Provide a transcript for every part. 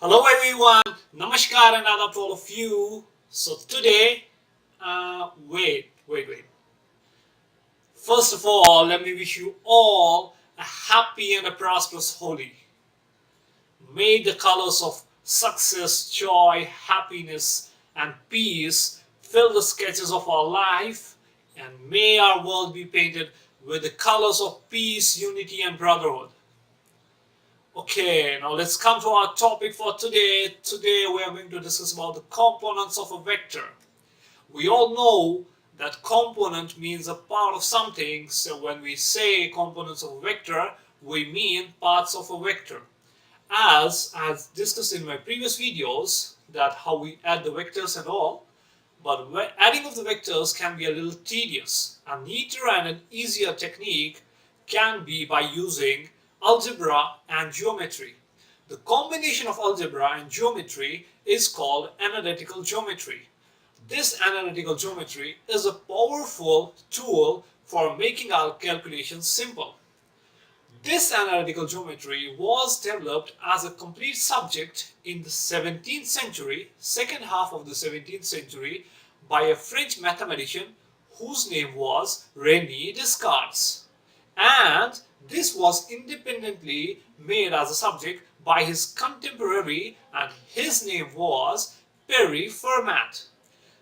Hello everyone, Namaskar and Adab to all of you. So today, wait. First of all, let me wish you all a happy and a prosperous Holi. May the colors of success, joy, happiness, and peace fill the sketches of our life, and may our world be painted with the colors of peace, unity, and brotherhood. Okay, now let's come to our topic for today. Today we are going to discuss about the components of a vector. We all know that component means a part of something, so when we say components of a vector, we mean parts of a vector. As discussed in my previous videos, that how we add the vectors and all, but adding of the vectors can be a little tedious. A neater and an easier technique can be by using algebra and geometry. The combination of algebra and geometry is called analytical geometry. This analytical geometry is a powerful tool for making our calculations simple. This analytical geometry was developed as a complete subject in the 17th century, second half of the 17th century, by a French mathematician whose name was René Descartes. And this was independently made as a subject by his contemporary, and his name was Pierre Fermat.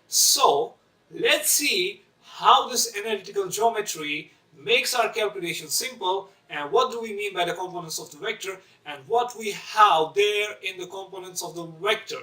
So let's see how this analytical geometry makes our calculation simple, and what do we mean by the components of the vector and what we have there in the components of the vector.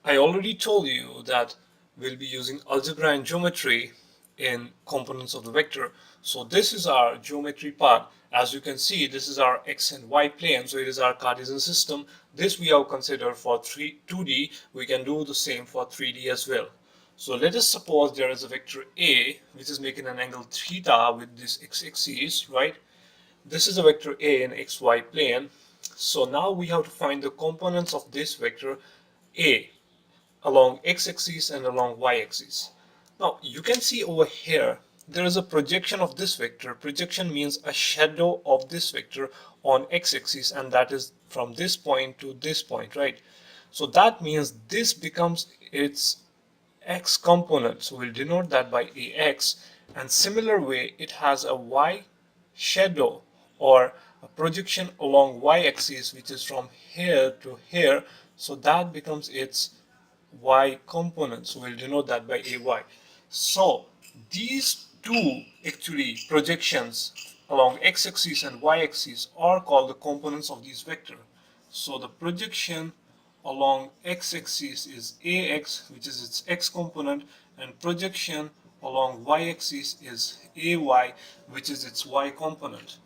I already told you that we'll be using algebra and geometry in components of the vector. So this is our geometry part. As you can see, this is our x and y plane, so it is our Cartesian system. This we have considered for 2D. We can do the same for 3D as well. So let us suppose there is a vector A which is making an angle theta with this x-axis, right? This is a vector A in xy plane. So now we have to find the components of this vector A along x-axis and along y-axis. Now you can see over here there is a projection of this vector. Projection means a shadow of this vector on x-axis, and that is from this point to this point, right? So that means this becomes its x component, so we'll denote that by ax, and similar way it has a y shadow or a projection along y-axis which is from here to here, so that becomes its y component, so we'll denote that by ay. So these two actually projections along x-axis and y-axis are called the components of this vector. So the projection along x-axis is ax, which is its x component, and projection along y-axis is ay, which is its y component.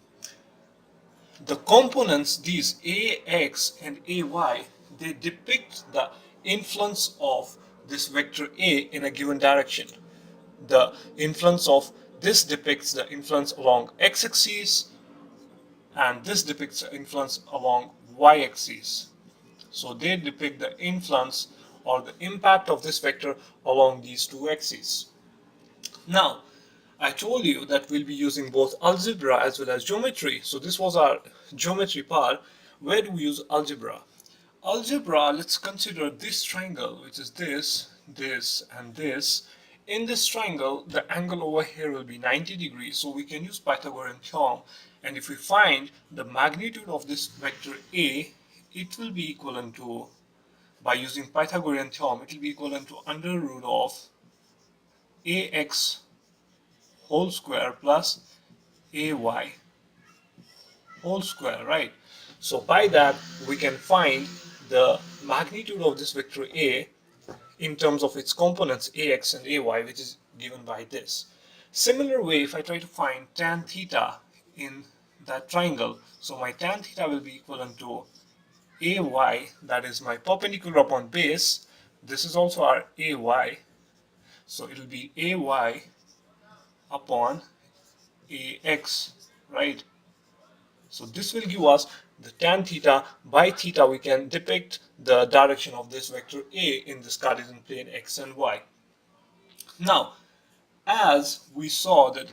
The components, these ax and ay, they depict the influence of this vector A in a given direction. The influence of this depicts the influence along x-axis, and this depicts the influence along y-axis. So they depict the influence or the impact of this vector along these two axes. Now, I told you that we'll be using both algebra as well as geometry. So this was our geometry part. Where do we use algebra? Algebra, let's consider this triangle, which is this, this, and this. In this triangle, the angle over here will be 90 degrees. So we can use Pythagorean theorem. And if we find the magnitude of this vector A, it will be equivalent to, by using Pythagorean theorem, it will be equivalent to under root of ax whole square plus ay whole square, right? So by that we can find the magnitude of this vector A in terms of its components ax and ay, which is given by this. Similar way, if I try to find tan theta in that triangle, so my tan theta will be equivalent to ay, that is my perpendicular upon base. This is also our ay, so it will be ay upon ax, right? So this will give us the tan theta. By theta we can depict the direction of this vector A in this Cartesian plane x and y. Now, as we saw that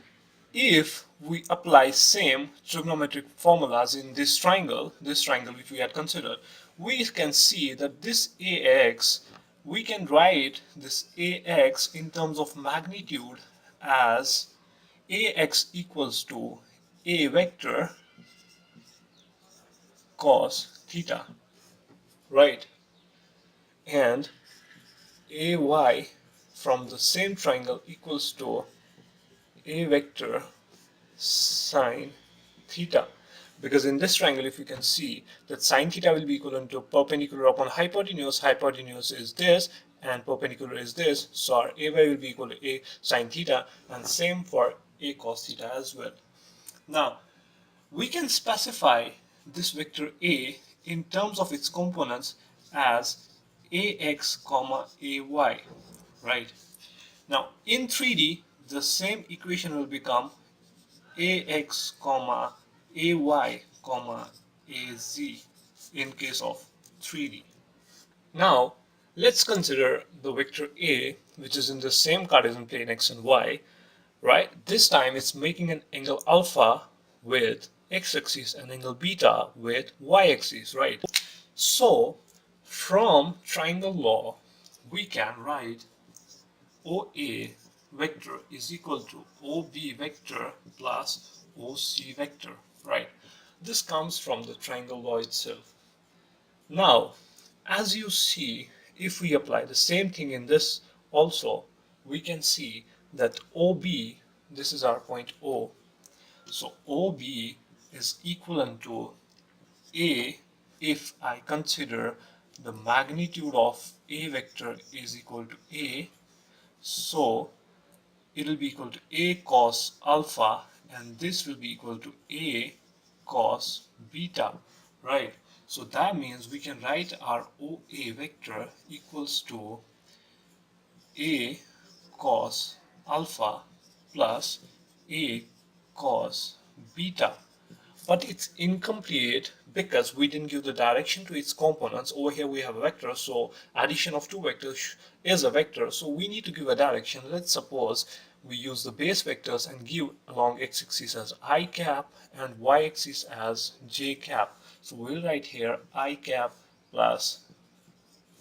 if we apply same trigonometric formulas in this triangle which we had considered, we can see that this ax, we can write this ax in terms of magnitude as ax equals to a vector cos theta, right? And ay from the same triangle equals to a vector sine theta, because in this triangle, if you can see that sine theta will be equivalent to perpendicular upon hypotenuse. Hypotenuse is this and perpendicular is this, so our ay will be equal to a sine theta, and same for a cos theta as well. Now we can specify this vector a in terms of its components as ax comma ay, right? Now in 3D the same equation will become ax comma ay comma az in case of 3D. Now let's consider the vector a, which is in the same Cartesian plane x and y, right? This time it's making an angle alpha with x-axis and angle beta with y-axis, right? So from triangle law we can write OA vector is equal to OB vector plus OC vector, right? This comes from the triangle law itself. Now, as you see, if we apply the same thing in this also, we can see that OB, this is our point O, so OB is equivalent to A if I consider the magnitude of A vector is equal to A, so it will be equal to A cos alpha, and this will be equal to A cos beta, right? So that means we can write our OA vector equals to A cos alpha plus A cos beta. But it's incomplete because we didn't give the direction to its components. Over here we have a vector, so addition of two vectors is a vector, so we need to give a direction. Let's suppose we use the base vectors and give along x-axis as I cap and y-axis as j cap. So we'll write here I cap plus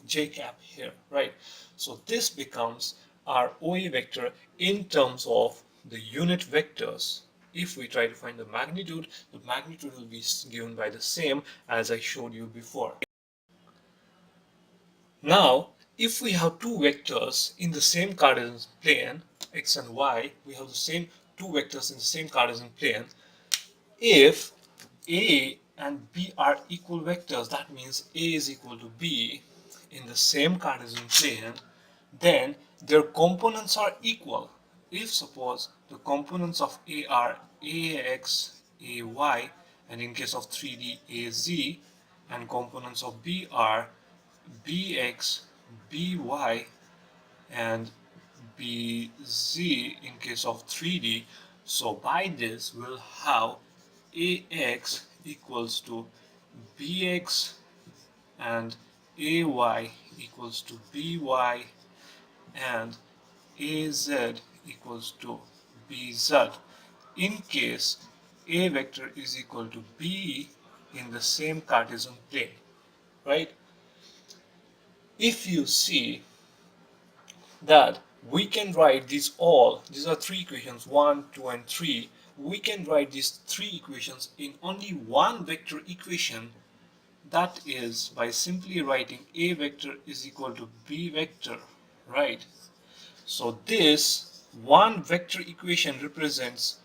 j cap here, right? So this becomes our OA vector in terms of the unit vectors. If we try to find the magnitude will be given by the same as I showed you before. Now, if we have two vectors in the same Cartesian plane, x and y, we have the same two vectors in the same Cartesian plane. If A and B are equal vectors, that means A is equal to B in the same Cartesian plane, then their components are equal. If suppose the components of A are AX, AY, and in case of 3D AZ, and components of B are BX, BY, and BZ in case of 3D, so by this we'll have AX equals to BX and AY equals to BY and AZ equals to BZ in case A vector is equal to B in the same Cartesian plane, right? If you see that we can write these are three equations, 1, 2, and 3. We can write these three equations in only one vector equation, that is by simply writing A vector is equal to B vector, right? So this one vector equation represents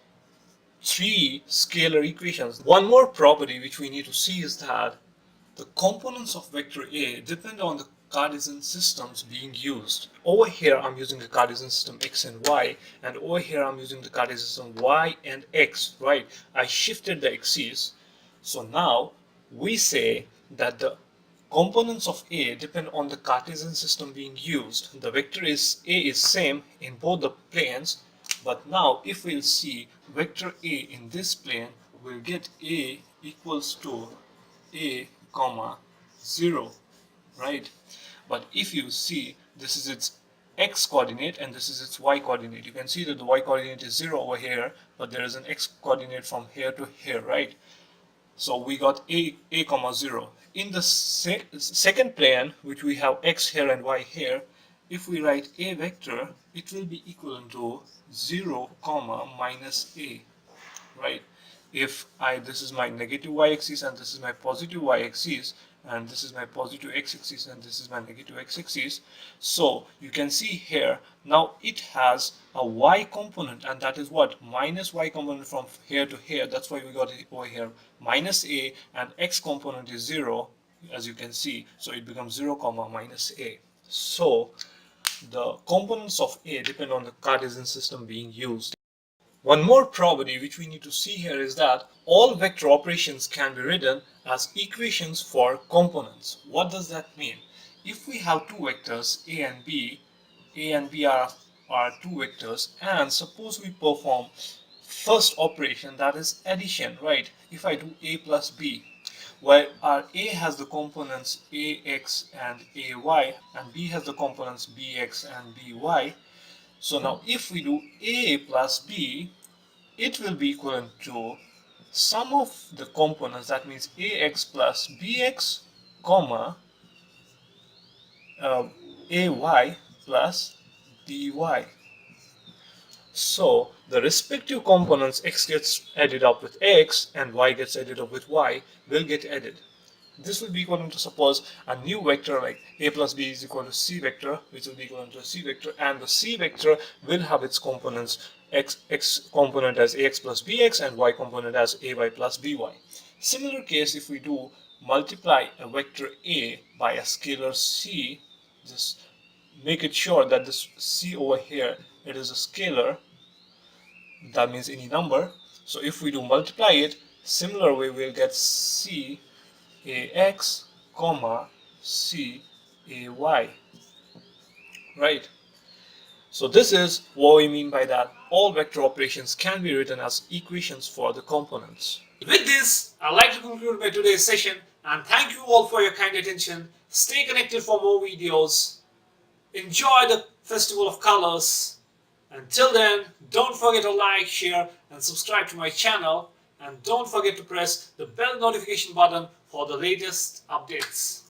three scalar equations. One more property which we need to see is that the components of vector A depend on the Cartesian systems being used. Over here I'm using the Cartesian system x and y, and over here I'm using the Cartesian system y and x, right? I shifted the axes. So now we say that the components of A depend on the Cartesian system being used. The vector is A is same in both the planes, but now if we'll see vector A in this plane, we'll get A equals to A comma 0, right? But if you see, this is its x coordinate and this is its y coordinate. You can see that the y coordinate is 0 over here, but there is an x coordinate from here to here, right? So we got a comma 0. in the second plane, which we have x here and y here, if we write a vector, it will be equivalent to 0 comma minus a, right? If this is my negative y-axis and this is my positive y-axis, and this is my positive x-axis and this is my negative x-axis, so you can see here now it has a y component, and that is what, minus y component from here to here. That's why we got it over here minus a, and x component is 0, as you can see, so it becomes 0 comma minus a. So the components of a depend on the Cartesian system being used. One more property which we need to see here is that all vector operations can be written as equations for components. What does that mean? If we have two vectors a and b are two vectors, and suppose we perform first operation, that is addition, right? If I do a plus b, where our a has the components ax and ay, and b has the components bx and by. So now if we do a plus b, it will be equivalent to sum of the components, that means ax plus bx, comma ay plus by. So the respective components, x gets added up with x and y gets added up with y, will get added. This will be equivalent to, suppose, a new vector like a plus b is equal to c vector, which will be equivalent to a c vector, and the c vector will have its components x component as ax plus bx and y component as ay plus by. Similar case, if we do multiply a vector a by a scalar c, just make it sure that this c over here, it is a scalar, that means any number. So if we do multiply it, similar way we'll get c ax comma c ay, right? So this is what we mean by that all vector operations can be written as equations for the components. With this, I'd like to conclude my today's session, and thank you all for your kind attention. Stay connected for more videos. Enjoy the Festival of Colors. Until then, don't forget to like, share and subscribe to my channel, and don't forget to press the bell notification button for the latest updates.